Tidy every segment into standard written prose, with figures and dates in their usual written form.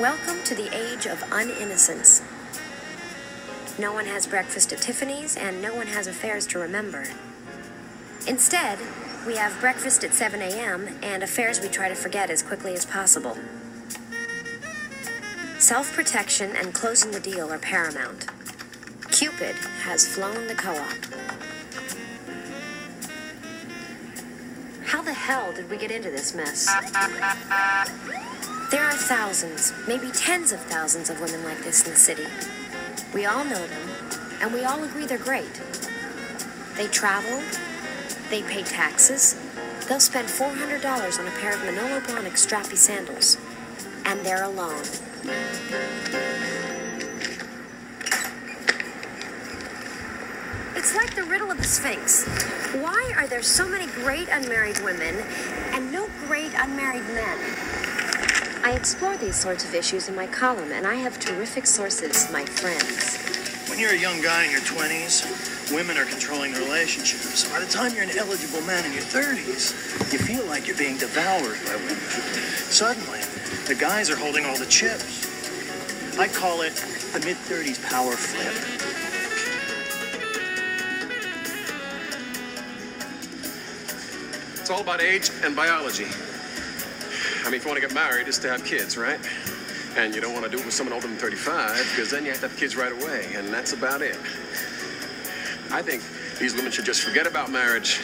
Welcome to the age of uninnocence. No one has breakfast at Tiffany's, and no one has affairs to remember. Instead, we have breakfast at 7 a.m. and affairs we try to forget as quickly as possible. Self-protection and closing the deal are paramount. Cupid has flown the co-op. How the hell did we get into this mess? There are thousands, maybe tens of thousands of women like this in the city. We all know them, and we all agree they're great. They travel, they pay taxes, they'll spend $400 on a pair of Manolo Blahnik strappy sandals, and they're alone. It's like the riddle of the Sphinx. Why are there so many great unmarried women and no great unmarried men? I explore these sorts of issues in my column, and I have terrific sources, my friends. When you're a young guy in your 20s, women are controlling the relationships. By the time you're an eligible man in your 30s, you feel like you're being devoured by women. Suddenly, the guys are holding all the chips. I call it the mid-30s power flip. It's all about age and biology. I mean, if you want to get married, it's to have kids, right? And you don't want to do it with someone older than 35, because then you have to have kids right away, and that's about it. I think these women should just forget about marriage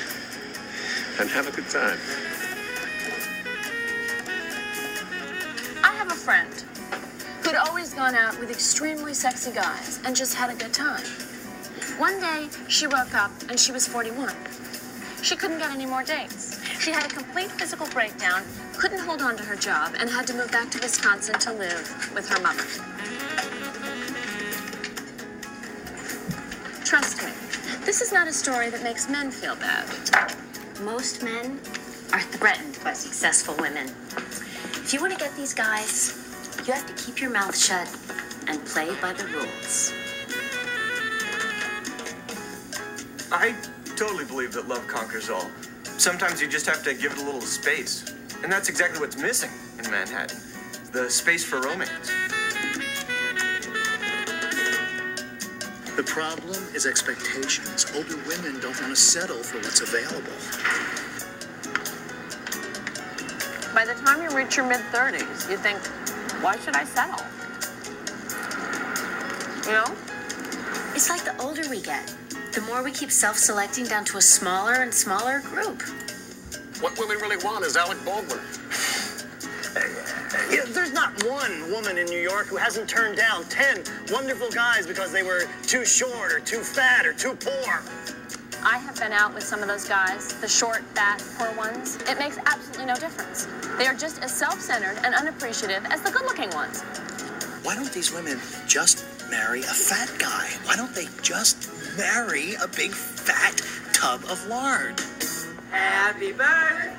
and have a good time. I have a friend who'd always gone out with extremely sexy guys and just had a good time. One day, she woke up and she was 41. She couldn't get any more dates. She had a complete physical breakdown, couldn't hold on to her job, and had to move back to Wisconsin to live with her mother. Trust me, this is not a story that makes men feel bad. Most men are threatened by successful women. If you want to get these guys, you have to keep your mouth shut and play by the rules. I totally believe that love conquers all. Sometimes you just have to give it a little space. And that's exactly what's missing in Manhattan. The space for romance. The problem is expectations. Older women don't want to settle for what's available. By the time you reach your mid-30s, you think, why should I settle? You know? It's like the older we get, the more we keep self-selecting down to a smaller and smaller group. What women really want is Alec Baldwin. There's not one woman in New York who hasn't turned down 10 wonderful guys because they were too short or too fat or too poor. I have been out with some of those guys, the short, fat, poor ones. It makes absolutely no difference. They are just as self-centered and unappreciative as the good-looking ones. Why don't these women just marry a fat guy? Why don't they just marry a big fat tub of lard? Happy birthday!